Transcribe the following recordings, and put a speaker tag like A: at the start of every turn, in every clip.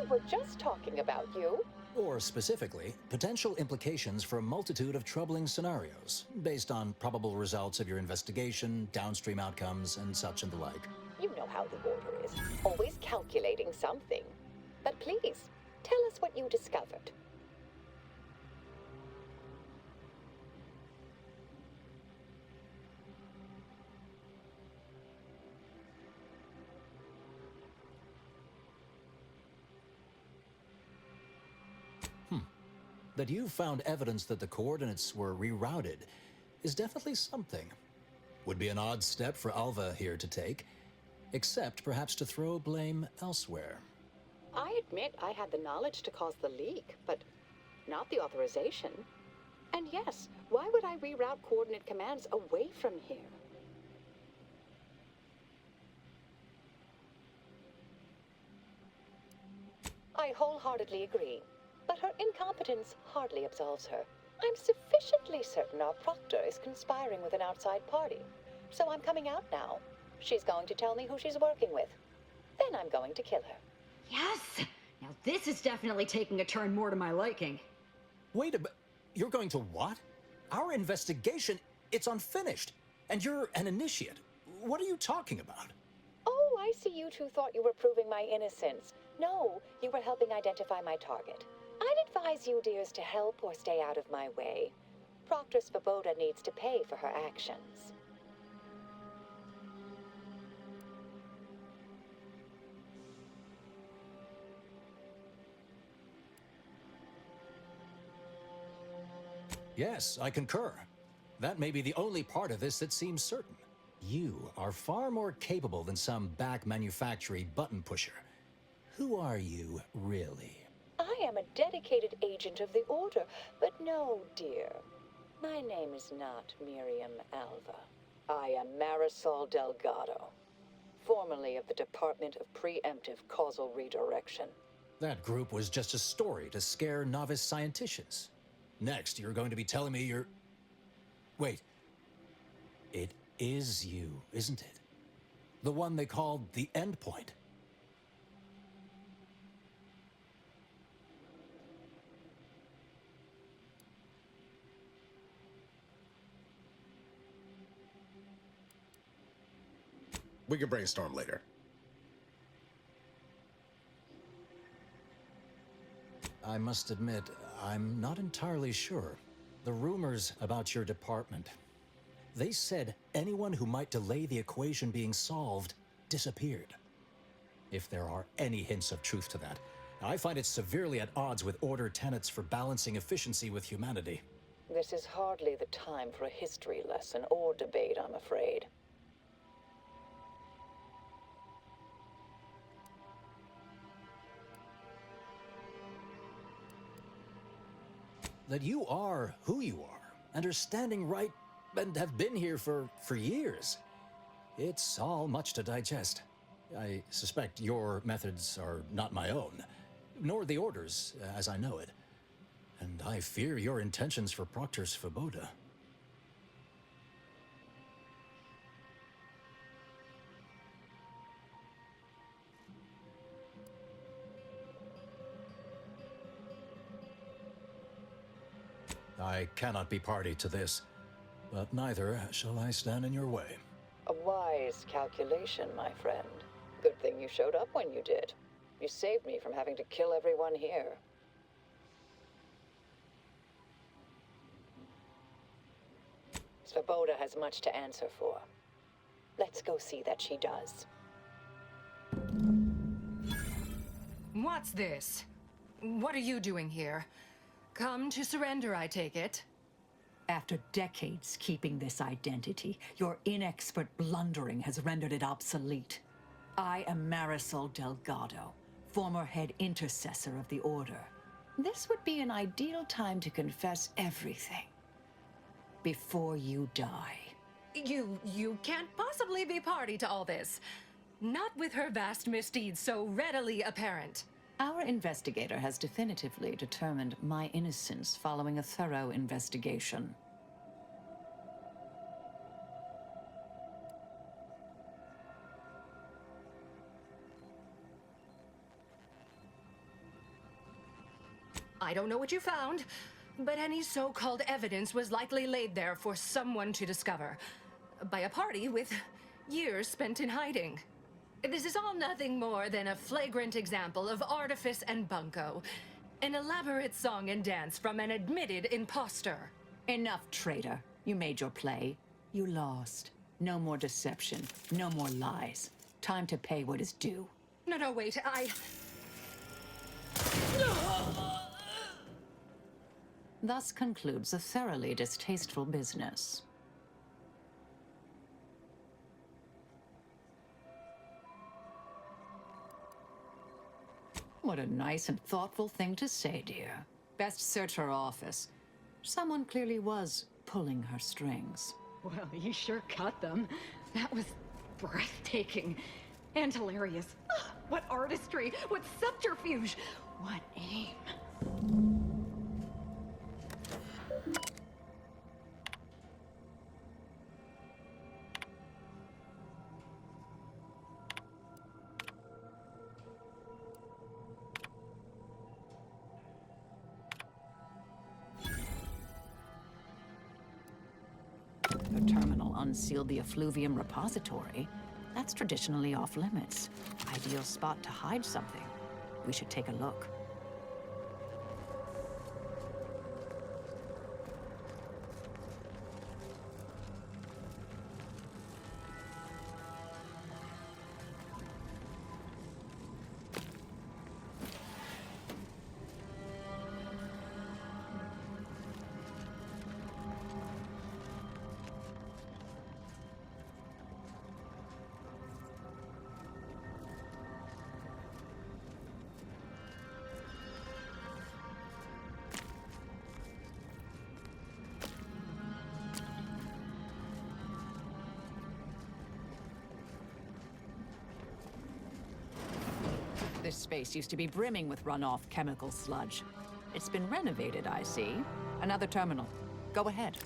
A: were just talking about you.
B: Or specifically, potential implications for a multitude of troubling scenarios, based on probable results of your investigation, downstream outcomes, and such and the like.
A: You know how the Order is, always calculating something. But please, tell us what you discovered.
B: That you found evidence that the coordinates were rerouted is definitely something. Would be an odd step for Alva here to take, except perhaps to throw blame elsewhere.
A: I admit I had the knowledge to cause the leak, but not the authorization. And yes, why would I reroute coordinate commands away from here? I wholeheartedly agree, but her incompetence hardly absolves her. I'm sufficiently certain our proctor is conspiring with an outside party, so I'm coming out now. She's going to tell me who she's working with. Then I'm going to kill her.
C: Yes! Now this is definitely taking a turn more to my liking.
B: Wait a minute. You're going to what? Our investigation, it's unfinished. And you're an initiate. What are you talking about?
A: Oh, I see you two thought you were proving my innocence. No, you were helping identify my target. I'd advise you dears to help or stay out of my way. Proctor Svoboda needs to pay for her actions.
B: Yes, I concur. That may be the only part of this that seems certain. You are far more capable than some back manufactory button pusher. Who are you, really?
A: I am a dedicated agent of the Order, but no, dear. My name is not Miriam Alva. I am Marisol Delgado, formerly of the Department of Preemptive Causal Redirection.
B: That group was just a story to scare novice scienticians. Next, you're going to be telling me you're... Wait. It is you, isn't it? The one they called the Endpoint.
D: We can brainstorm later.
B: I must admit, I'm not entirely sure. The rumors about your department. They said anyone who might delay the equation being solved disappeared. If there are any hints of truth to that, I find it severely at odds with Order tenets for balancing efficiency with humanity.
A: This is hardly the time for a history lesson or debate, I'm afraid.
B: That you are who you are, and are standing right, and have been here for years. It's all much to digest. I suspect your methods are not my own, nor the Order's, as I know it. And I fear your intentions for Proctor Svoboda. I cannot be party to this, but neither shall I stand in your way.
A: A wise calculation, my friend. Good thing you showed up when you did. You saved me from having to kill everyone here. Svoboda has much to answer for. Let's go see that she does.
E: What's this? What are you doing here? Come to surrender, I take it?
F: After decades keeping this identity, your inexpert blundering has rendered it obsolete. I am Marisol Delgado, former head intercessor of the Order. This would be an ideal time to confess everything. Before you die.
E: You can't possibly be party to all this. Not with her vast misdeeds so readily apparent.
F: Our investigator has definitively determined my innocence following a thorough investigation.
E: I don't know what you found, but any so-called evidence was likely laid there for someone to discover. By a party with years spent in hiding. This is all nothing more than a flagrant example of artifice and bunco. An elaborate song and dance from an admitted imposter.
F: Enough, traitor. You made your play. You lost. No more deception. No more lies. Time to pay what is due.
E: No, wait,
F: Thus concludes a thoroughly distasteful business. What a nice and thoughtful thing to say, dear. Best search her office. Someone clearly was pulling her strings.
C: Well, you sure cut them. That was breathtaking and hilarious. Ah, what artistry, what subterfuge, what aim.
F: The terminal unsealed the effluvium repository. That's traditionally off limits. Ideal spot to hide something. We should take a look. This space used to be brimming with runoff chemical sludge. It's been renovated, I see. Another terminal. Go ahead.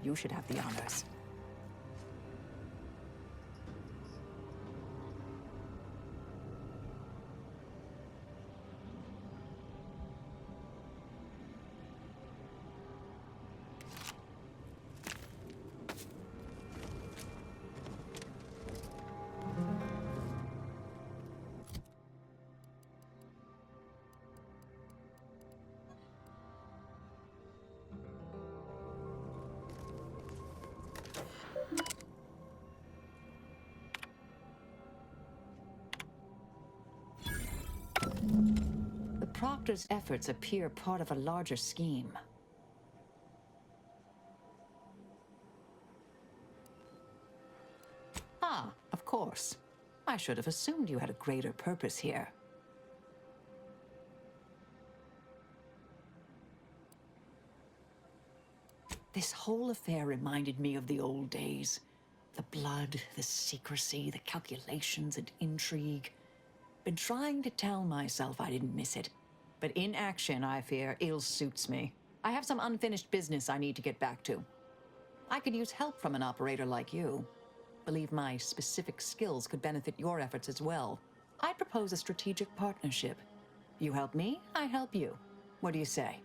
F: You should have the honors. The Proctor's efforts appear part of a larger scheme. Ah, of course. I should have assumed you had a greater purpose here. This whole affair reminded me of the old days. The blood, the secrecy, the calculations and intrigue. Been trying to tell myself I didn't miss it. But in action, I fear, ill suits me. I have some unfinished business I need to get back to. I could use help from an operator like you. Believe my specific skills could benefit your efforts as well. I'd propose a strategic partnership. You help me, I help you. What do you say?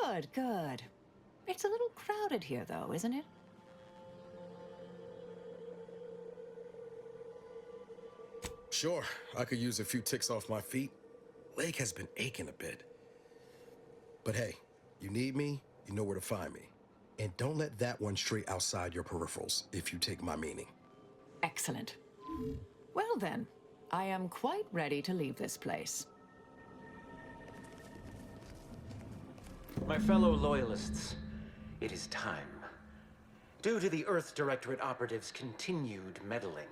F: Good, good. It's a little crowded here, though, isn't it?
D: Sure, I could use a few ticks off my feet. Leg has been aching a bit. But hey, you need me, you know where to find me. And don't let that one stray outside your peripherals, if you take my meaning.
F: Excellent. Well then, I am quite ready to leave this place.
G: My fellow loyalists, it is time. Due to the Earth Directorate operatives' continued meddling,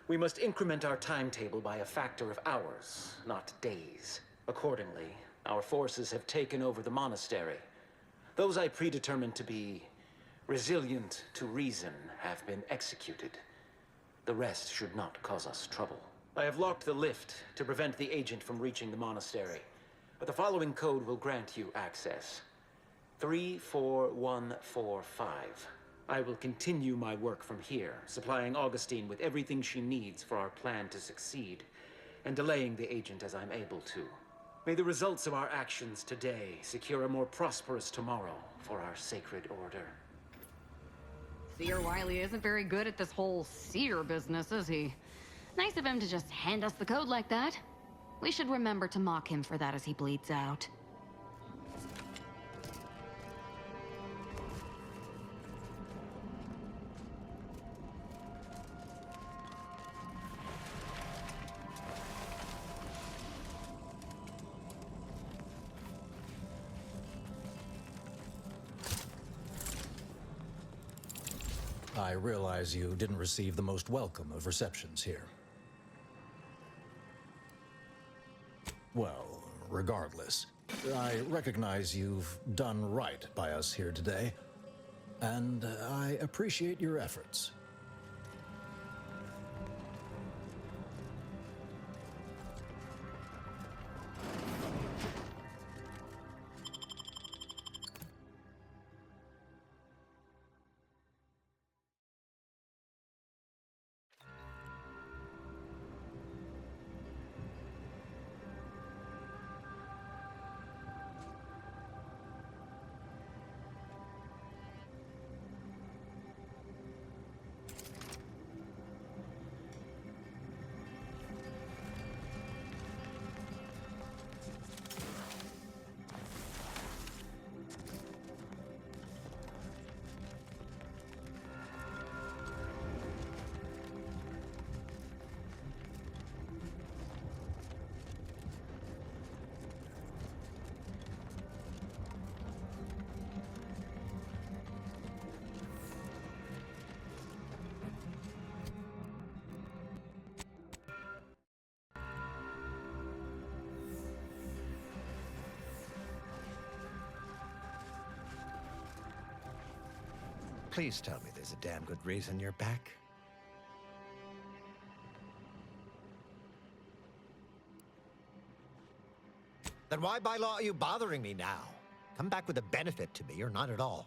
G: we must increment our timetable by a factor of hours, not days. Accordingly, our forces have taken over the monastery. Those I predetermined to be resilient to reason have been executed. The rest should not cause us trouble. I have locked the lift to prevent the agent from reaching the monastery, but the following code will grant you access. 34145. I will continue my work from here, supplying Augustine with everything she needs for our plan to succeed. and delaying the agent as I'm able to. May the results of our actions today secure a more prosperous tomorrow for our sacred order.
C: Seer Wiley isn't very good at this whole seer business, is he? Nice of him to just hand us the code like that. We should remember to mock him for that as he bleeds out.
B: I realize you didn't receive the most welcome of receptions here. Well, regardless, I recognize you've done right by us here today, and I appreciate your efforts.
H: Please tell me there's a damn good reason you're back. Then why by law are you bothering me now? Come back with a benefit to me or not at all.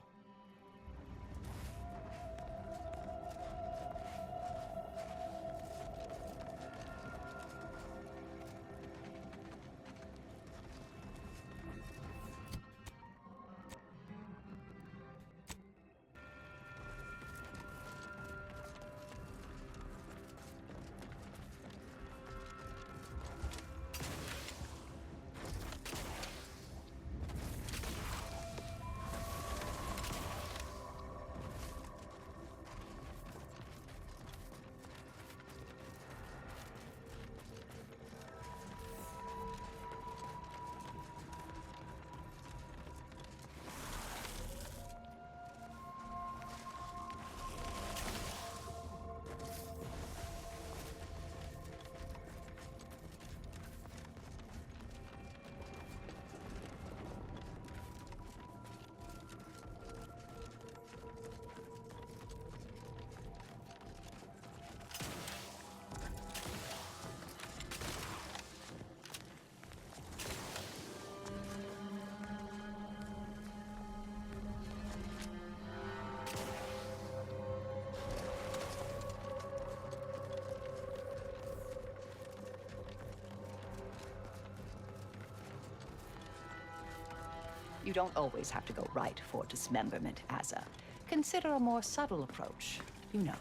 A: You don't always have to go right for dismemberment, Asa. Consider a more subtle approach. You know,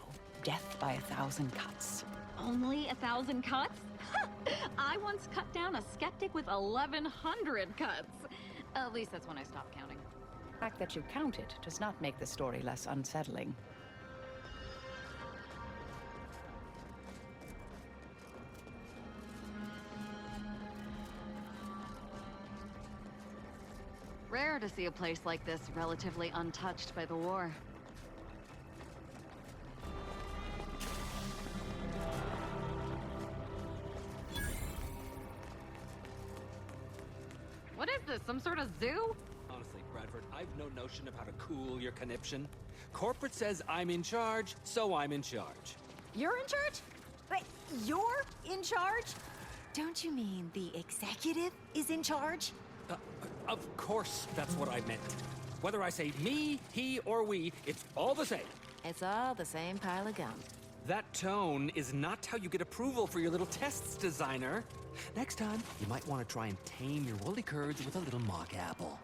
A: death by 1,000 cuts.
C: Only 1,000 cuts? I once cut down a skeptic with 1,100 cuts. At least that's when I stopped counting.
A: The fact that you counted does not make the story less unsettling.
C: Rare to see a place like this relatively untouched by the war. What is this, some sort of zoo?
I: Honestly, Bradford, I've no notion of how to cool your conniption. Corporate says I'm in charge, so I'm in charge.
J: You're in charge? Wait, you're in charge? Don't you mean the executive is in charge?
I: Of course that's what I meant. Whether I say me, he, or we, it's all the same.
J: It's all the same pile of gum.
I: That tone is not how you get approval for your little tests, designer. Next time, you might want to try and tame your woolly curds with a little mock apple.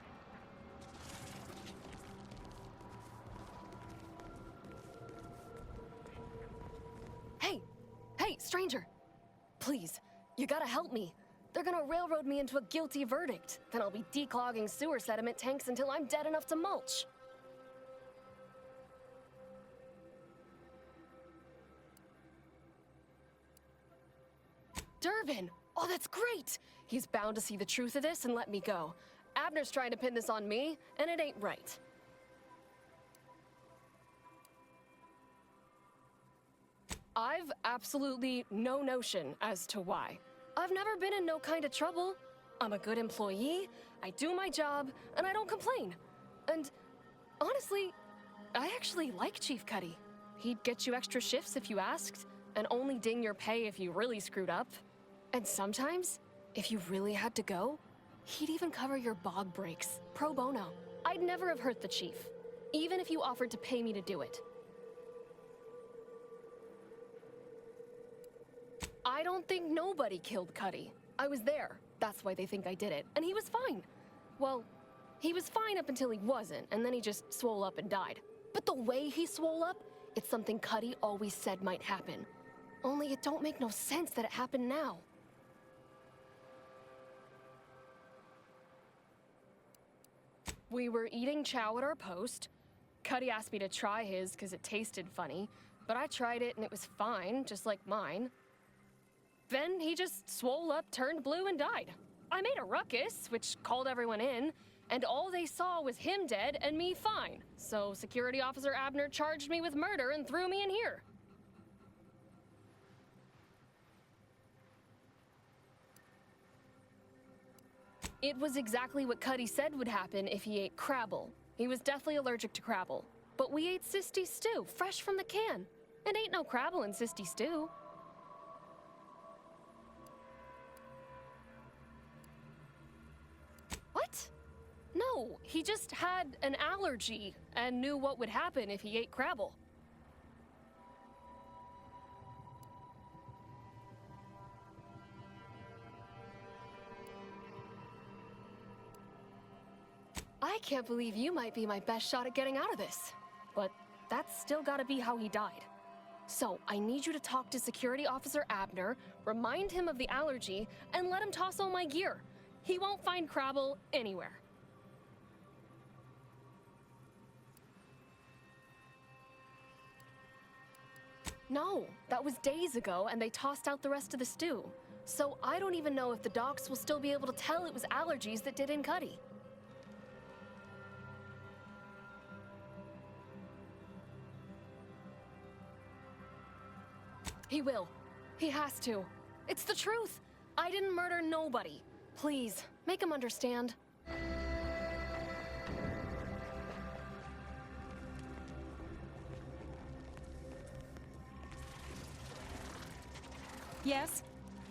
K: Hey! Hey, stranger! Please, you gotta help me. They're gonna railroad me into a guilty verdict. Then I'll be declogging sewer sediment tanks until I'm dead enough to mulch. Durbin! Oh, that's great! He's bound to see the truth of this and let me go. Abner's trying to pin this on me, and it ain't right. I've absolutely no notion as to why. I've never been in no kind of trouble. I'm a good employee, I do my job, and I don't complain. And honestly, I actually like Chief Cuddy. He'd get you extra shifts if you asked, and only ding your pay if you really screwed up. And sometimes, if you really had to go, he'd even cover your bog breaks, pro bono. I'd never have hurt the chief, even if you offered to pay me to do it. I don't think nobody killed Cuddy. I was there. That's why they think I did it. And he was fine. Well, he was fine up until he wasn't, and then he just swole up and died. But the way he swole up, it's something Cuddy always said might happen. Only it don't make no sense that it happened now. We were eating chow at our post. Cuddy asked me to try his because it tasted funny, but I tried it and it was fine, just like mine. Then he just swole up, turned blue, and died. I made a ruckus, which called everyone in, and all they saw was him dead and me fine. So Security Officer Abner charged me with murder and threw me in here. It was exactly what Cuddy said would happen if he ate Crabble. He was deathly allergic to Crabble. But we ate Sisty stew, fresh from the can. And ain't no Crabble in Sisty stew. What? No, he just had an allergy and knew what would happen if he ate Crabble. I can't believe you might be my best shot at getting out of this. But that's still gotta be how he died. So, I need you to talk to Security Officer Abner, remind him of the allergy, and let him toss all my gear. He won't find Crabble anywhere. No, that was days ago, and they tossed out the rest of the stew. So I don't even know if the docs will still be able to tell it was allergies that did in Cuddy. He will. He has to. It's the truth. I didn't murder nobody. Please, make him understand.
L: Yes?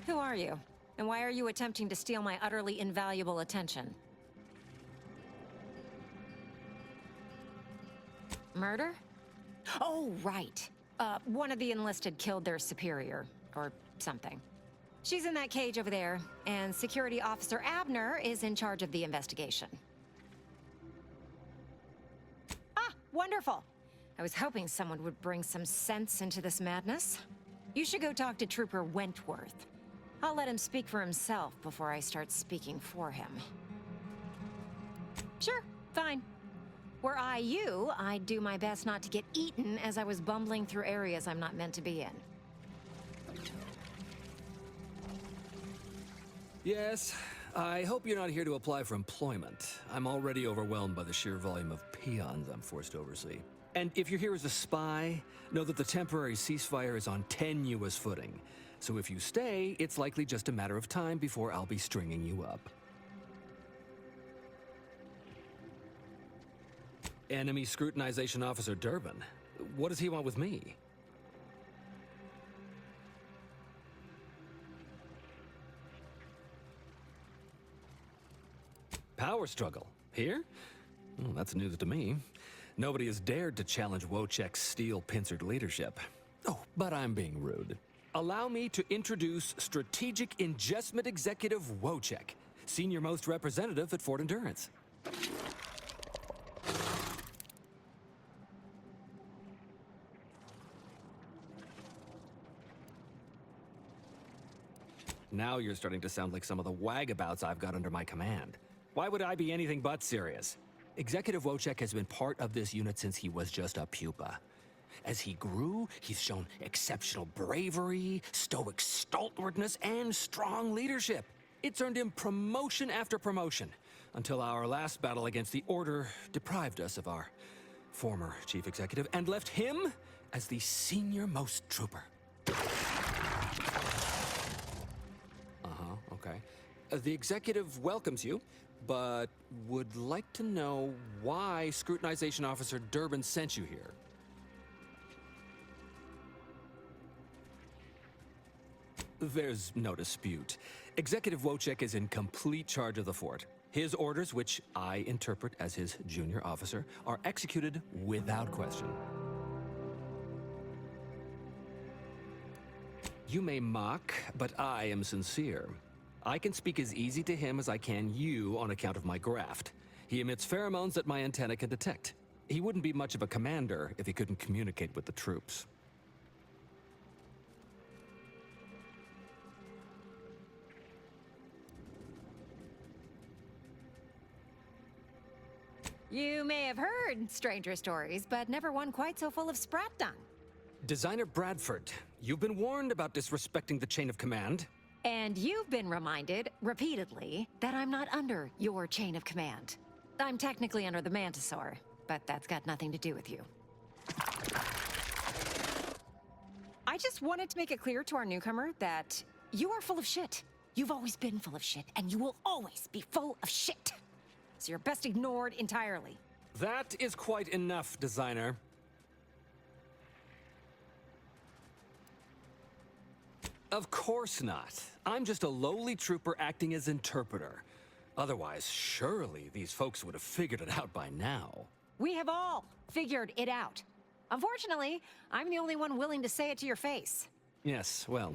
L: Who are you? And why are you attempting to steal my utterly invaluable attention? Murder? Oh, right. One of the enlisted killed their superior, or something. She's in that cage over there, and Security Officer Abner is in charge of the investigation. Ah, wonderful! I was hoping someone would bring some sense into this madness. You should go talk to Trooper Wentworth. I'll let him speak for himself before I start speaking for him. Sure, fine. Were I you, I'd do my best not to get eaten as I was bumbling through areas I'm not meant to be in.
I: Yes, I hope you're not here to apply for employment. I'm already overwhelmed by the sheer volume of peons I'm forced to oversee. And if you're here as a spy, know that the temporary ceasefire is on tenuous footing. So if you stay, it's likely just a matter of time before I'll be stringing you up. Enemy Scrutinization Officer Durbin. What does he want with me? Power struggle. Here? Well, that's news to me. Nobody has dared to challenge Wojciech's steel-pincered leadership. Oh, but I'm being rude. Allow me to introduce Strategic Ingestment Executive Wojciech, Senior Most Representative at Fort Endurance. Now you're starting to sound like some of the wagabouts I've got under my command. Why would I be anything but serious? Executive Wojciech has been part of this unit since he was just a pupa. As he grew, he's shown exceptional bravery, stoic stalwartness, and strong leadership. It's earned him promotion after promotion, until our last battle against the Order deprived us of our former chief executive and left him as the senior most trooper. Okay. The executive welcomes you, but would like to know why Scrutinization Officer Durbin sent you here. There's no dispute. Executive Wojciech is in complete charge of the fort. His orders, which I interpret as his junior officer, are executed without question. You may mock, but I am sincere. I can speak as easy to him as I can you on account of my graft. He emits pheromones that my antenna can detect. He wouldn't be much of a commander if he couldn't communicate with the troops.
L: You may have heard stranger stories, but never one quite so full of sprat dung.
I: Designer Bradford, you've been warned about disrespecting the chain of command.
L: And you've been reminded, repeatedly, that I'm not under your chain of command. I'm technically under the Mantisaur, but that's got nothing to do with you. I just wanted to make it clear to our newcomer that you are full of shit. You've always been full of shit, and you will always be full of shit. So you're best ignored entirely.
I: That is quite enough, designer. Of course not. I'm just a lowly trooper acting as interpreter. Otherwise, surely these folks would have figured it out by now.
L: We have all figured it out. Unfortunately, I'm the only one willing to say it to your face.
I: Yes, well,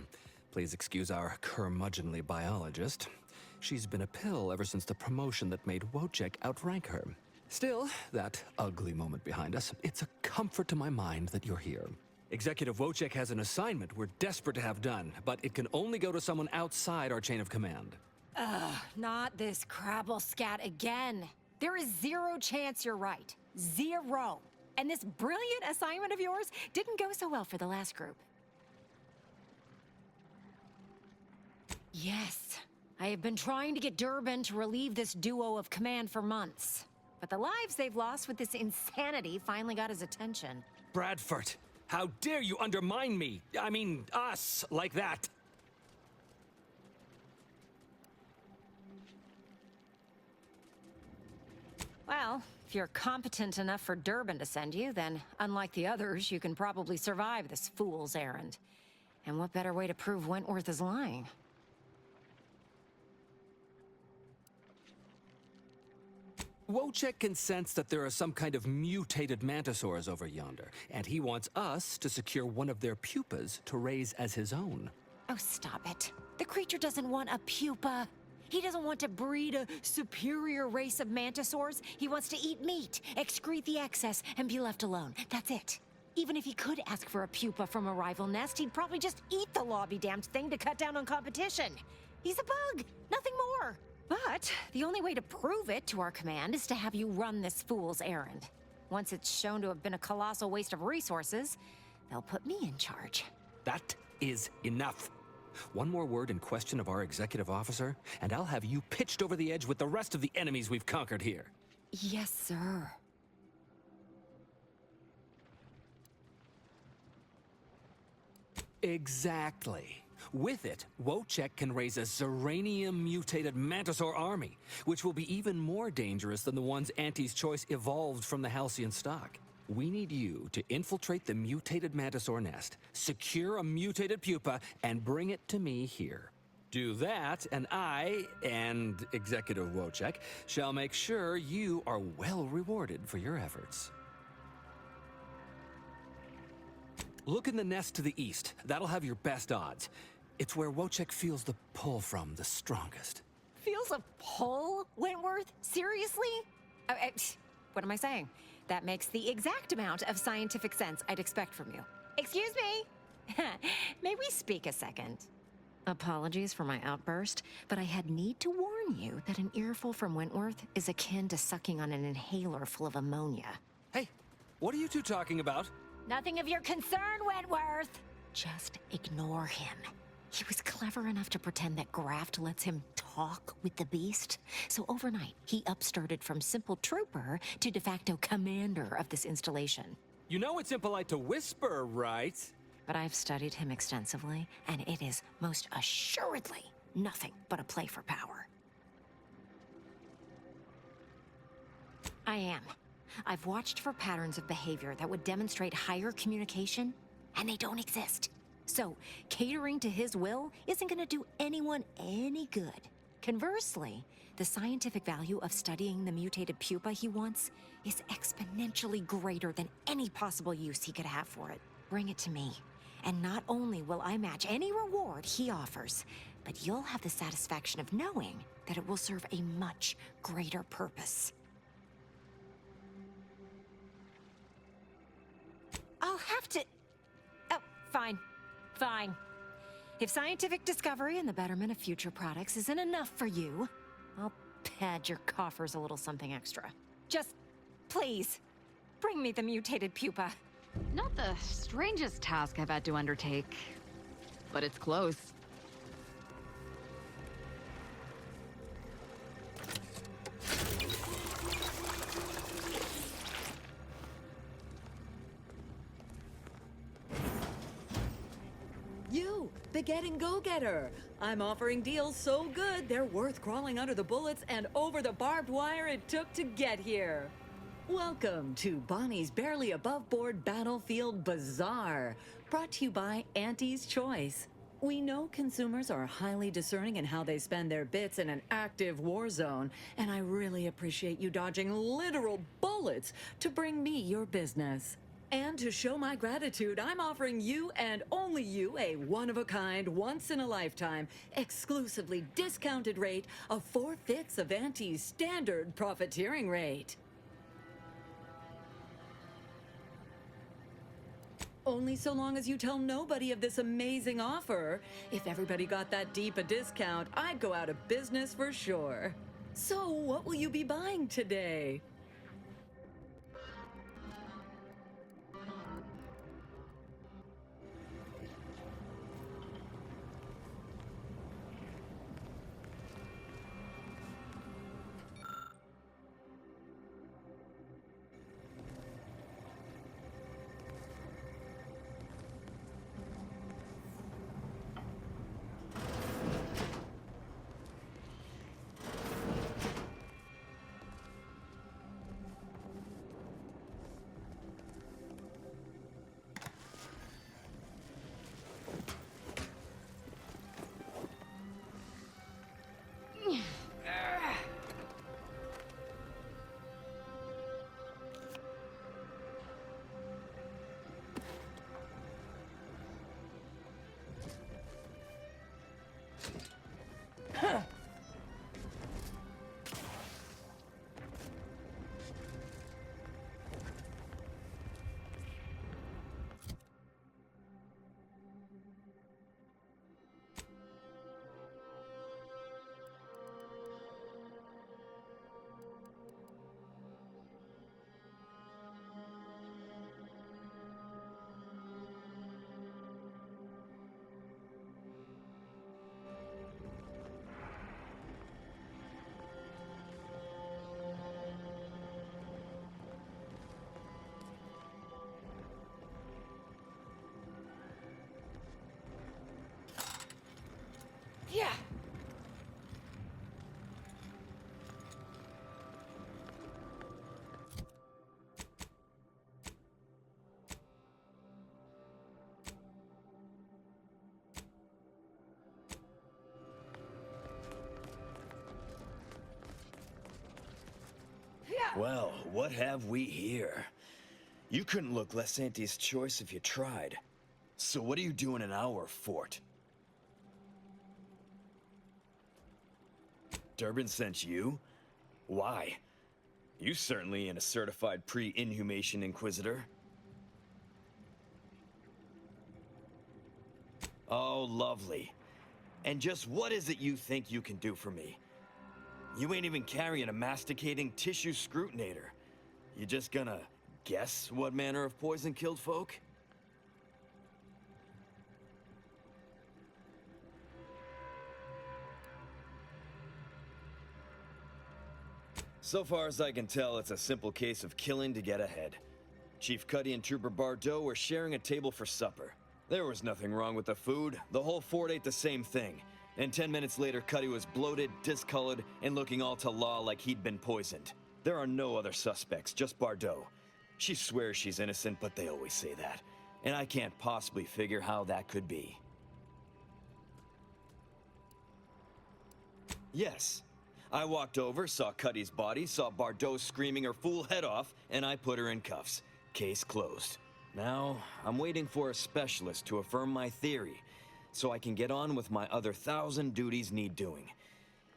I: please excuse our curmudgeonly biologist. She's been a pill ever since the promotion that made Wojciech outrank her. Still, that ugly moment behind us, it's a comfort to my mind that you're here. Executive Wojciech has an assignment we're desperate to have done, but it can only go to someone outside our chain of command.
L: Ugh, not this crabble scat again. There is zero chance you're right. Zero. And this brilliant assignment of yours didn't go so well for the last group. Yes, I have been trying to get Durbin to relieve this duo of command for months. But the lives they've lost with this insanity finally got his attention.
I: Bradford! How dare you undermine me? I mean, us, like that.
L: Well, if you're competent enough for Durbin to send you, then unlike the others, you can probably survive this fool's errand. And what better way to prove Wentworth is lying?
I: Wojciech can sense that there are some kind of mutated mantisaurs over yonder, and he wants us to secure one of their pupas to raise as his own.
L: Oh, stop it. The creature doesn't want a pupa. He doesn't want to breed a superior race of mantisaurs. He wants to eat meat, excrete the excess, and be left alone. That's it. Even if he could ask for a pupa from a rival nest, he'd probably just eat the law-be-damned thing to cut down on competition. He's a bug, nothing more. But the only way to prove it to our command is to have you run this fool's errand. Once it's shown to have been a colossal waste of resources, they'll put me in charge.
I: That is enough. One more word in question of our executive officer, and I'll have you pitched over the edge with the rest of the enemies we've conquered here.
L: Yes, sir.
I: Exactly. With it, Wojciech can raise a Zeranium-mutated Mantisaur army, which will be even more dangerous than the ones Auntie's Choice evolved from the Halcyon stock. We need you to infiltrate the mutated Mantisaur nest, secure a mutated pupa, and bring it to me here. Do that, and I, and Executive Wojciech, shall make sure you are well rewarded for your efforts. Look in the nest to the east. That'll have your best odds. It's where Wojciech feels the pull from the strongest.
L: Feels a pull, Wentworth? Seriously? What am I saying? That makes the exact amount of scientific sense I'd expect from you. Excuse me? May we speak a second? Apologies for my outburst, but I had need to warn you that an earful from Wentworth is akin to sucking on an inhaler full of ammonia.
I: Hey, what are you two talking about?
L: Nothing of your concern, Wentworth! Just ignore him. He was clever enough to pretend that Graft lets him talk with the beast. So overnight, he upstarted from simple trooper to de facto commander of this installation.
I: You know it's impolite to whisper, right?
L: But I've studied him extensively, and it is most assuredly nothing but a play for power. I am. I've watched for patterns of behavior that would demonstrate higher communication, and they don't exist. So, catering to his will isn't going to do anyone any good. Conversely, the scientific value of studying the mutated pupa he wants is exponentially greater than any possible use he could have for it. Bring it to me, and not only will I match any reward he offers, but you'll have the satisfaction of knowing that it will serve a much greater purpose. I'll have to... Oh, fine. Fine. If scientific discovery and the betterment of future products isn't enough for you, I'll pad your coffers a little something extra. Just, please, bring me the mutated pupa.
C: Not the strangest task I've had to undertake, but it's close.
F: You, the getting go-getter. I'm offering deals so good, they're worth crawling under the bullets and over the barbed wire it took to get here. Welcome to Bonnie's Barely Above Board Battlefield Bazaar, brought to you by Auntie's Choice. We know consumers are highly discerning in how they spend their bits in an active war zone, and I really appreciate you dodging literal bullets to bring me your business. And to show my gratitude, I'm offering you and only you a one-of-a-kind, once-in-a-lifetime, exclusively discounted rate of 4/5 of Auntie's standard profiteering rate. Only so long as you tell nobody of this amazing offer. If everybody got that deep a discount, I'd go out of business for sure. So, what will you be buying today?
E: Yeah.
M: Well, what have we here? You couldn't look less Auntie's Choice if you tried. So what are you doing in our fort? Durbin sent you? Why? You certainly ain't a certified pre-inhumation inquisitor. Oh, lovely. And just what is it you think you can do for me? You ain't even carrying a masticating tissue scrutinator. You just gonna guess what manner of poison killed folk? So far as I can tell, it's a simple case of killing to get ahead. Chief Cuddy and Trooper Bardot were sharing a table for supper. There was nothing wrong with the food. The whole fort ate the same thing. And 10 minutes later, Cuddy was bloated, discolored, and looking all to law like he'd been poisoned. There are no other suspects, just Bardot. She swears she's innocent, but they always say that. And I can't possibly figure how that could be. Yes. I walked over, saw Cuddy's body, saw Bardot screaming her fool head off, and I put her in cuffs. Case closed. Now, I'm waiting for a specialist to affirm my theory, so I can get on with my other 1,000 duties need doing.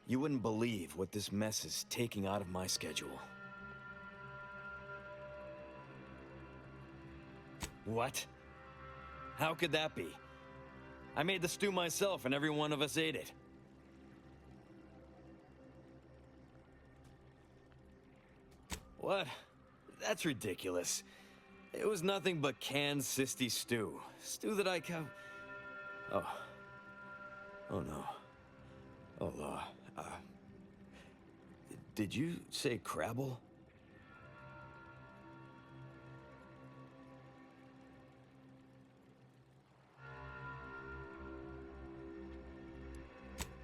M: You wouldn't believe what this mess is taking out of my schedule. What? How could that be? I made the stew myself and every one of us ate it. What? That's ridiculous. It was nothing but canned cysty stew. Stew that I Oh. Oh no. Oh, did you say Crabble?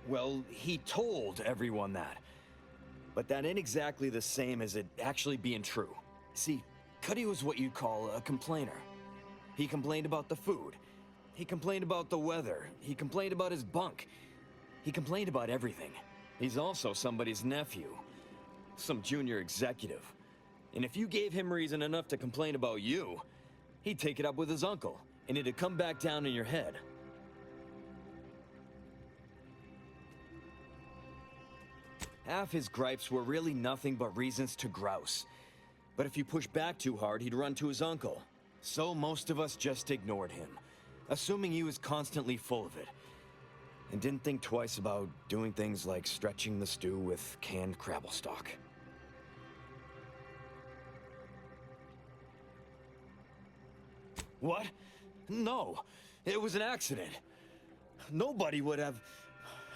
M: Well, he told everyone that. But that ain't exactly the same as it actually being true. See, Cuddy was what you'd call a complainer. He complained about the food. He complained about the weather. He complained about his bunk. He complained about everything. He's also somebody's nephew. Some junior executive. And if you gave him reason enough to complain about you, he'd take it up with his uncle, and it'd come back down in your head. Half his gripes were really nothing but reasons to grouse. But if you push back too hard, he'd run to his uncle. So most of us just ignored him, assuming he was constantly full of it, and didn't think twice about doing things like stretching the stew with canned Crabble stock. What? No, it was an accident. Nobody would have,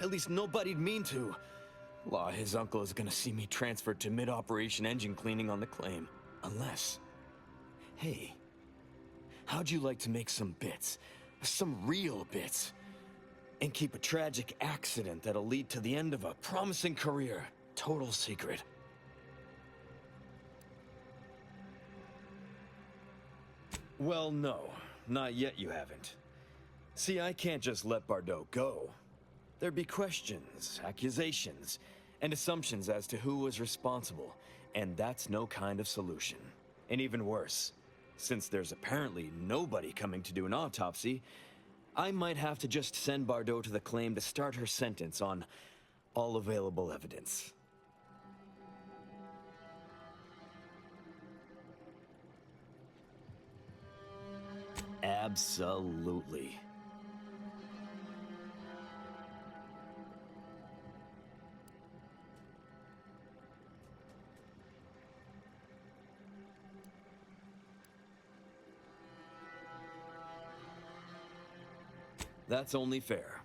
M: at least nobody'd mean to. Law, his uncle is gonna see me transferred to mid-operation engine cleaning on the claim. Unless... Hey, how'd you like to make some bits? Some real bits? And keep a tragic accident that'll lead to the end of a promising career. Total secret. Well, no. Not yet you haven't. See, I can't just let Bardot go. There'd be questions, accusations, and assumptions as to who was responsible, and that's no kind of solution. And even worse, since there's apparently nobody coming to do an autopsy, I might have to just send Bardot to the claim to start her sentence on all available evidence. Absolutely. That's only fair.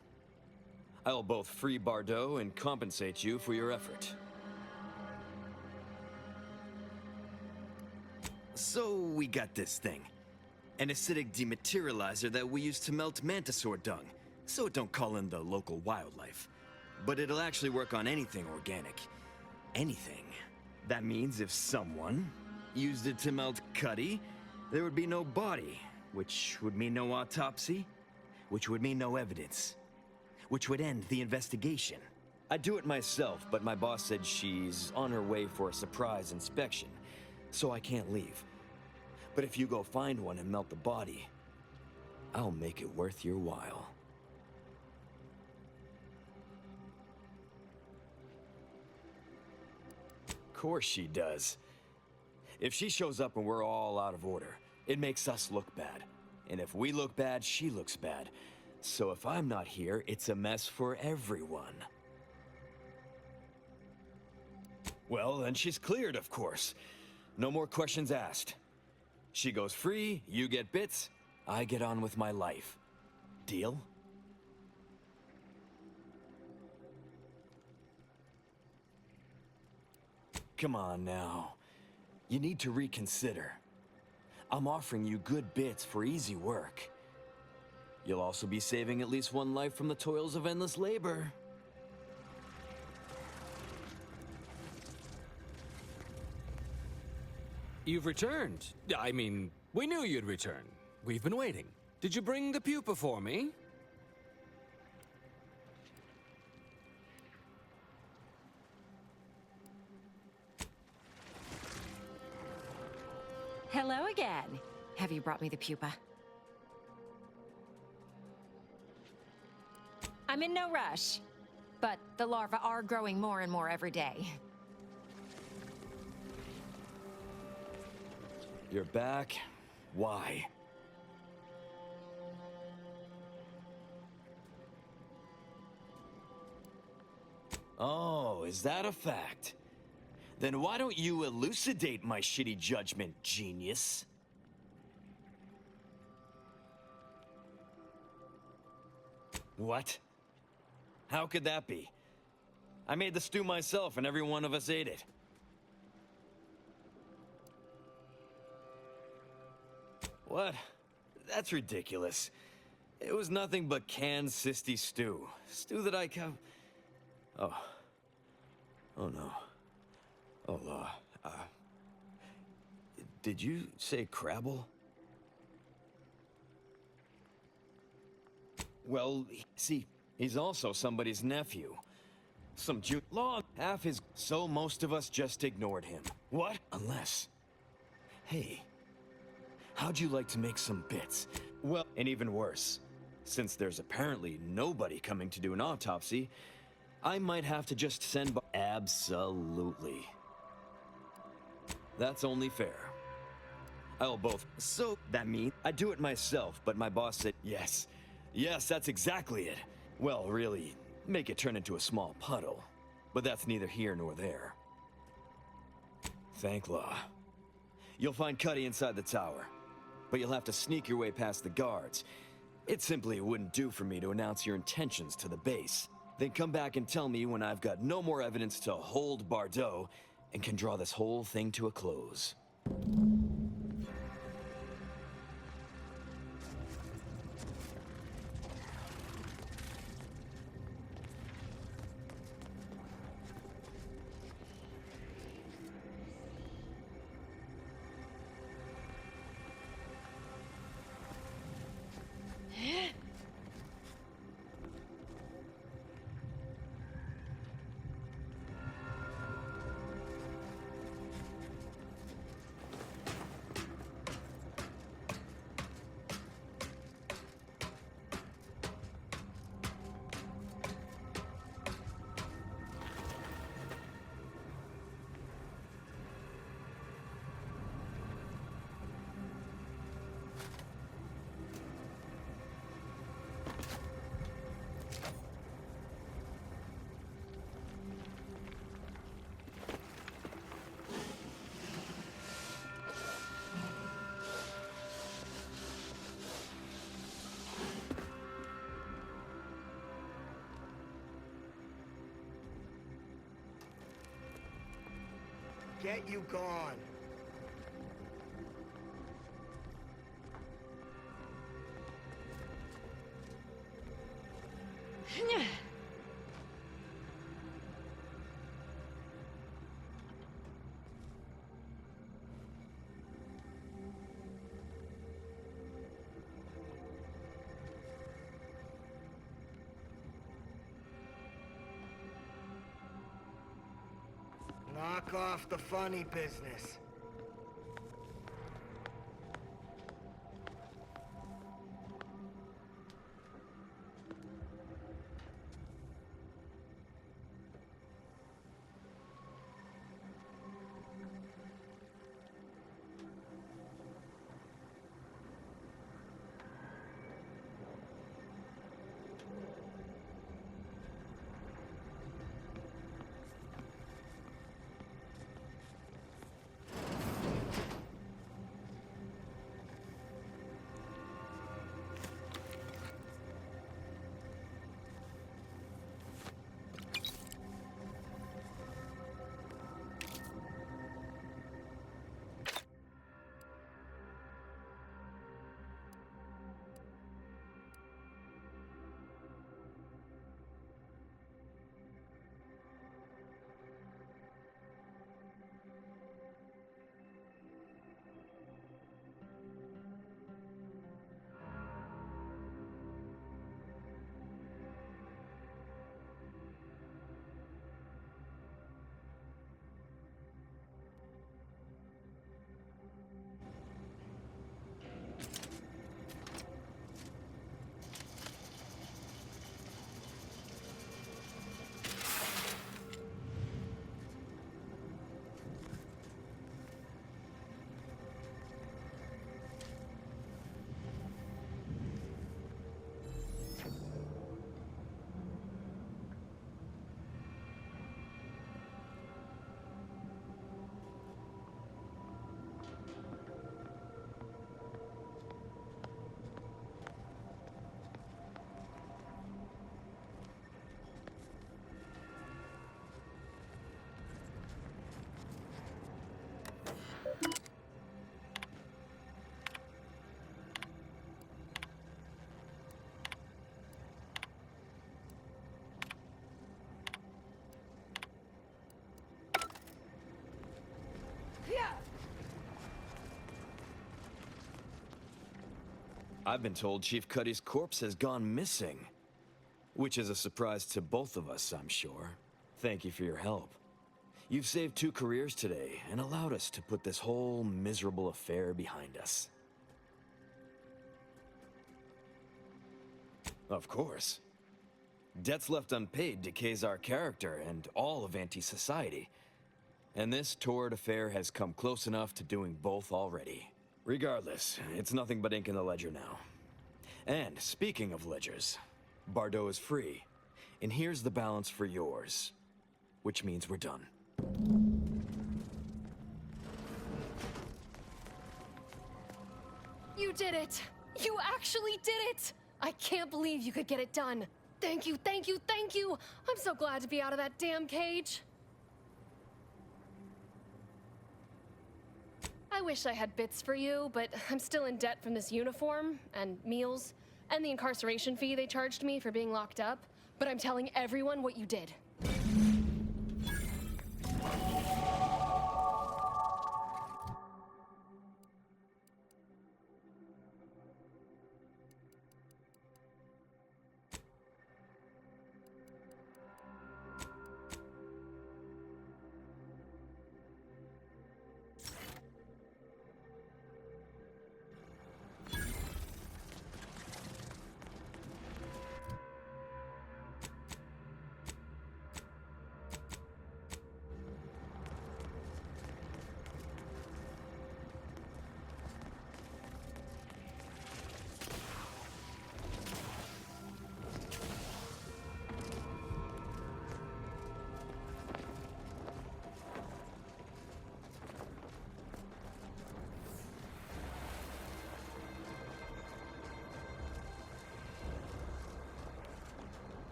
M: I'll both free Bardot and compensate you for your effort. So we got this thing. An acidic dematerializer that we use to melt mantisaur dung, so it don't call in the local wildlife. But it'll actually work on anything organic. Anything. That means if someone used it to melt Cuddy, there would be no body, which would mean no autopsy, which would mean no evidence, which would end the investigation. I'd do it myself, but my boss said she's on her way for a surprise inspection, so I can't leave. But if you go find one and melt the body, I'll make it worth your while. Of course she does. If she shows up and we're all out of order, it makes us look bad. And if we look bad, she looks bad. So if I'm not here, it's a mess for everyone. Well, then she's cleared, of course. No more questions asked. She goes free, you get bits, I get on with my life. Deal? Come on now. You need to reconsider. I'm offering you good bits for easy work. You'll also be saving at least one life from the toils of endless labor.
I: You've returned. I mean, we knew you'd return. We've been waiting. Did you bring the pupa for me?
L: Hello again. Have you brought me the pupa? I'm in no rush, but the larvae are growing more and more every day.
M: You're back? Why? Oh, is that a fact? Then why don't you elucidate my shitty judgment, genius? What? How could that be? I made the stew myself and every one of us ate it. What? That's ridiculous. It was nothing but canned cysty stew. Stew that I Oh. Oh no. Oh, did you say Crabble? Well, see, he's also somebody's nephew. Some law, half his, so most of us just ignored him. What? Unless... Hey, how'd you like to make some bits? Well, and even worse, since there's apparently nobody coming to do an autopsy, I might have to just send Absolutely. That's only fair. I'll both. So, that means I do it myself, but my boss said yes. Yes, that's exactly it. Well, really, make it turn into a small puddle. But that's neither here nor there. Thank law. You'll find Cuddy inside the tower, but you'll have to sneak your way past the guards. It simply wouldn't do for me to announce your intentions to the base. Then come back and tell me when I've got no more evidence to hold Bardot and can draw this whole thing to a close.
N: Get you gone. Knock off the funny business.
M: I've been told Chief Cuddy's corpse has gone missing. Which is a surprise to both of us, I'm sure. Thank you for your help. You've saved 2 careers today and allowed us to put this whole miserable affair behind us. Of course. Debts left unpaid decays our character and all of anti-society. And this torrid affair has come close enough to doing both already. Regardless, it's nothing but ink in the ledger now. And speaking of ledgers, Bardot is free. And here's the balance for yours. Which means we're done.
K: You did it! You actually did it! I can't believe you could get it done. Thank you, thank you, thank you! I'm so glad to be out of that damn cage. I wish I had bits for you, but I'm still in debt from this uniform, and meals, and the incarceration fee they charged me for being locked up. But I'm telling everyone what you did.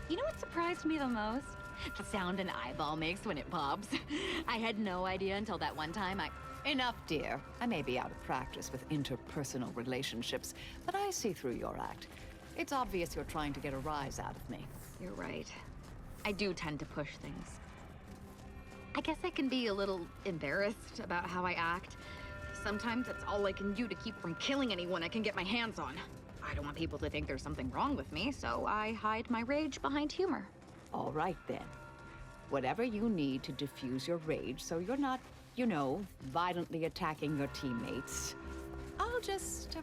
O: You know what surprised me the most? The sound an eyeball makes when it pops. I had no idea until that one time
F: Enough, dear. I may be out of practice with interpersonal relationships, but I see through your act. It's obvious you're trying to get a rise out of me.
O: You're right. I do tend to push things. I guess I can be a little embarrassed about how I act. Sometimes it's all I can do to keep from killing anyone I can get my hands on. I don't want people to think there's something wrong with me, so I hide my rage behind humor.
F: All right, then. Whatever you need to diffuse your rage so you're not, you know, violently attacking your teammates. I'll just,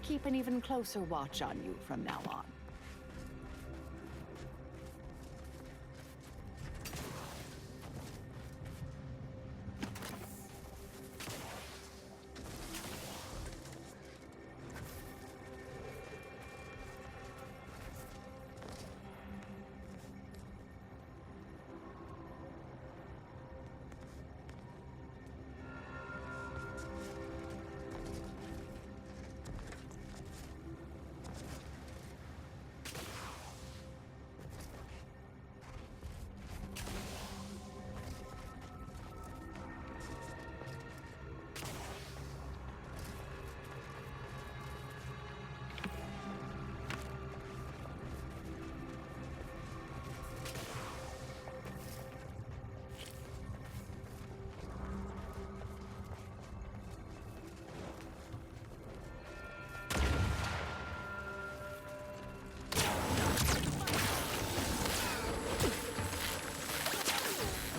F: keep an even closer watch on you from now on.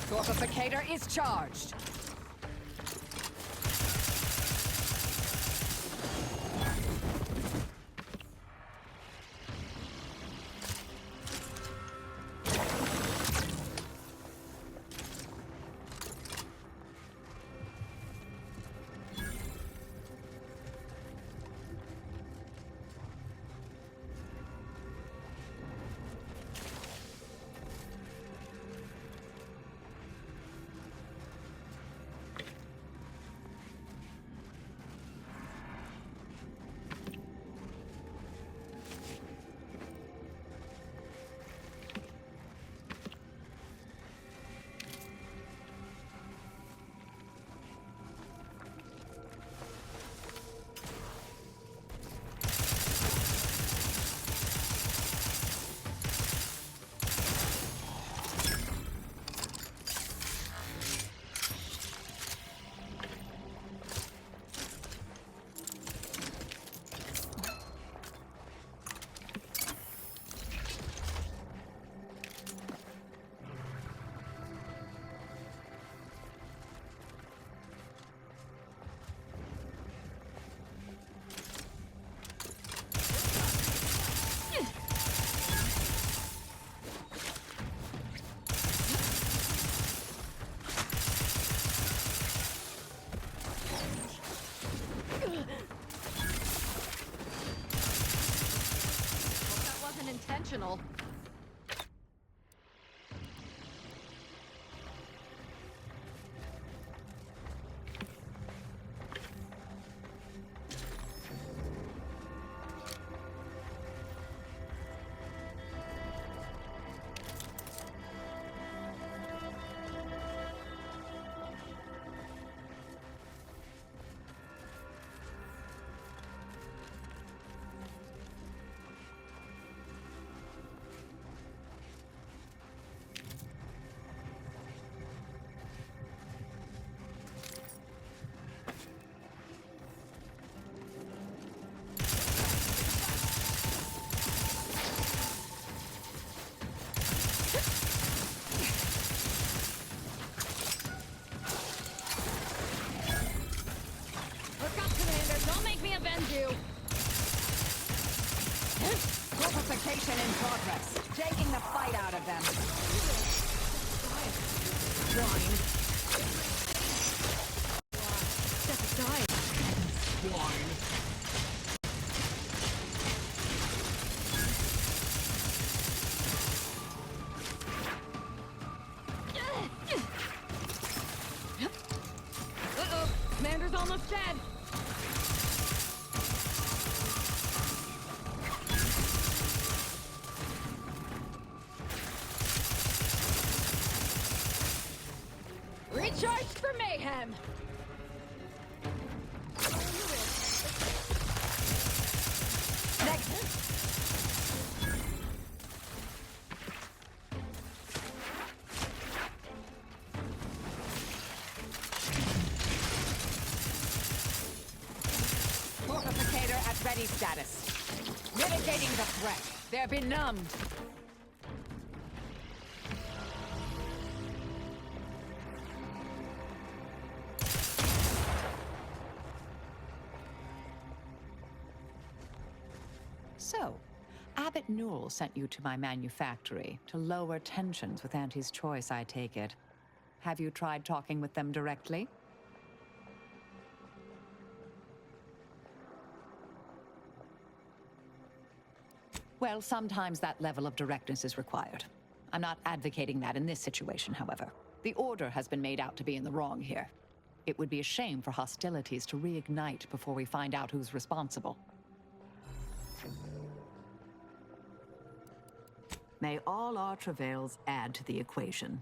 E: Torpificator is charged.
F: Operation in progress. Taking the fight out of them. Swine. Swine.
C: Uh-oh, Commander's almost dead. Recharged for mayhem! Next!
F: Fortificator at ready status. Mitigating the threat. They're benumbed. So, Abbot Newell sent you to my manufactory to lower tensions with Auntie's choice, I take it. Have you tried talking with them directly? Well, sometimes that level of directness is required. I'm not advocating that in this situation, however. The Order has been made out to be in the wrong here. It would be a shame for hostilities to reignite before we find out who's responsible. May all our travails add to the equation.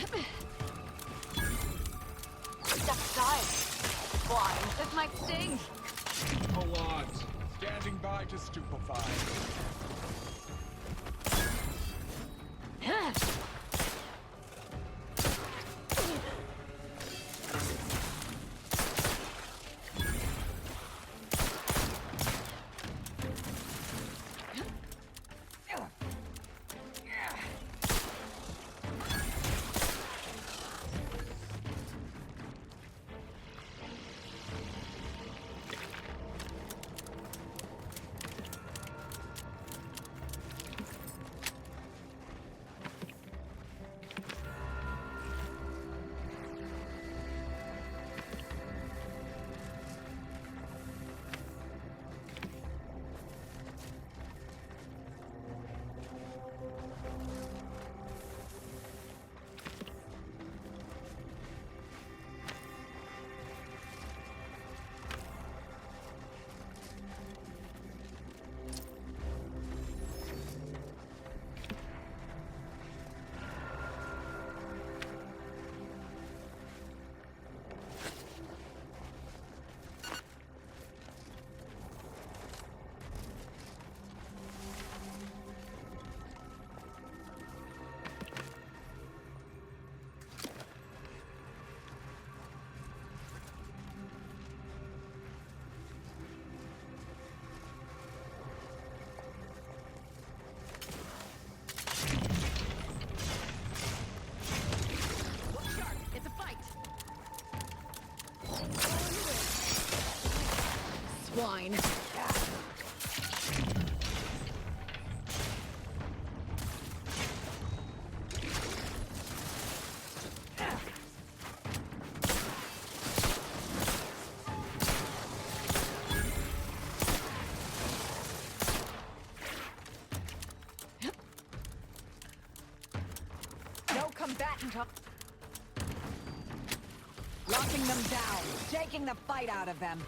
C: Step aside. Swine, this might sting.
P: A lot. Standing by to stupefy.
C: Swine.
F: No combatant. Locking them down, taking the fight out of them.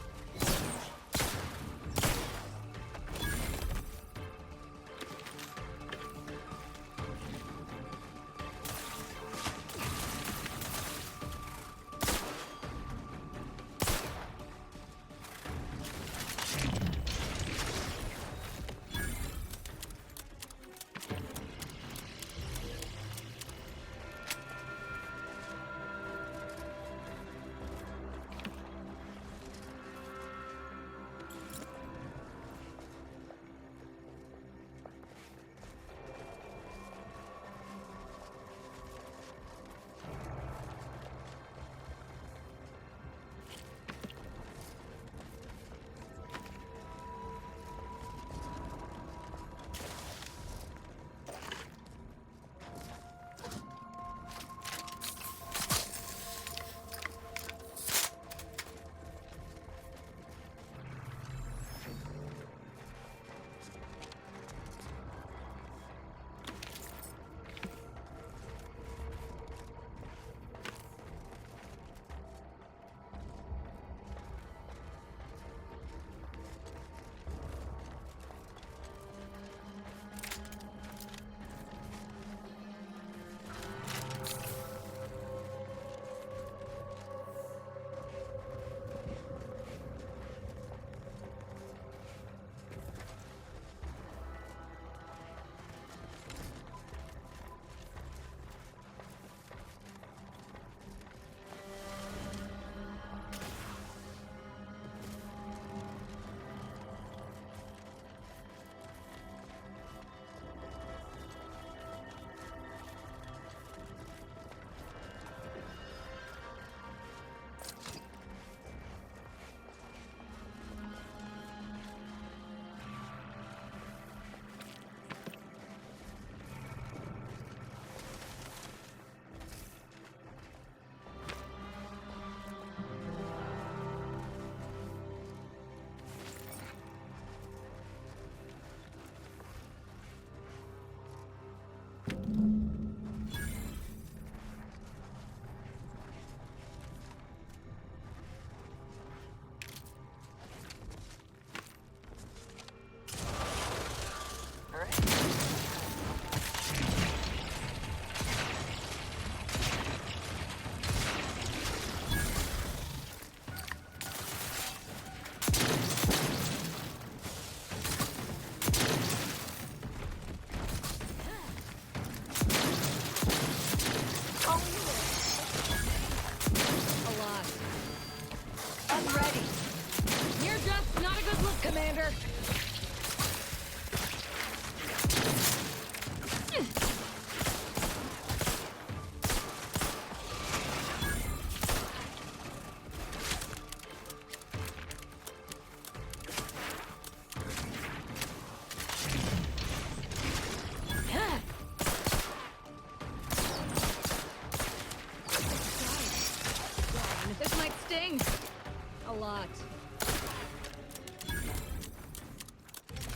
K: lot.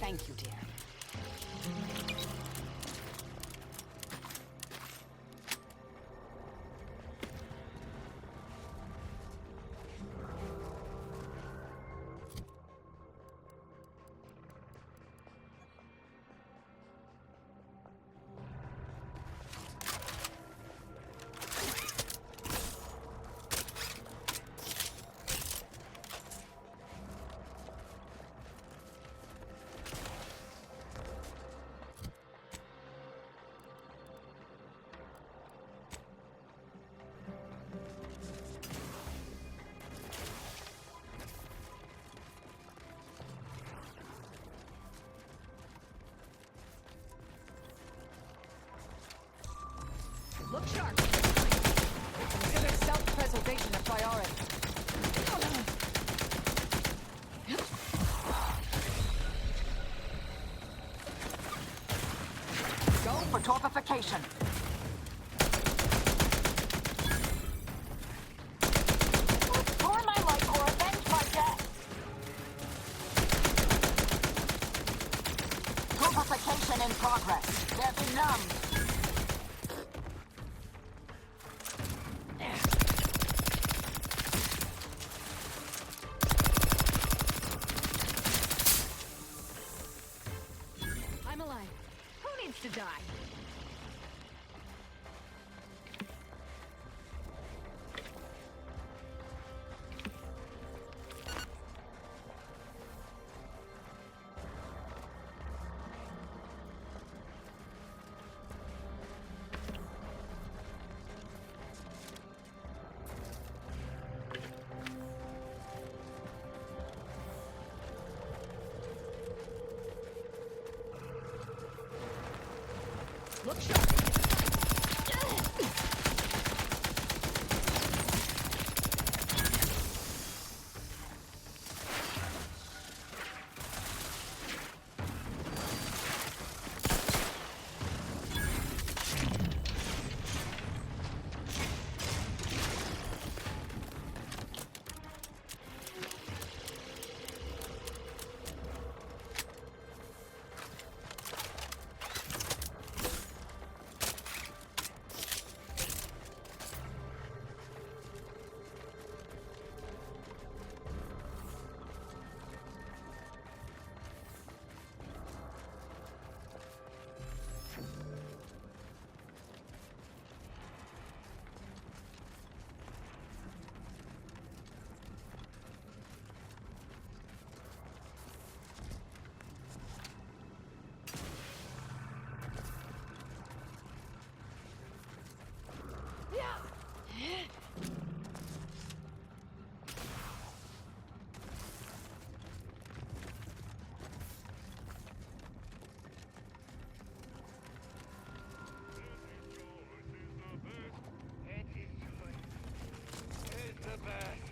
E: Thank you, dear.
F: Look sharp. Consider self-preservation a priority. Go for torpification. Restore my life or avenge my death. Torpification in progress. They're benumbed.
C: I'm alive. Who needs to die?
F: Look sharp.
N: It's the best.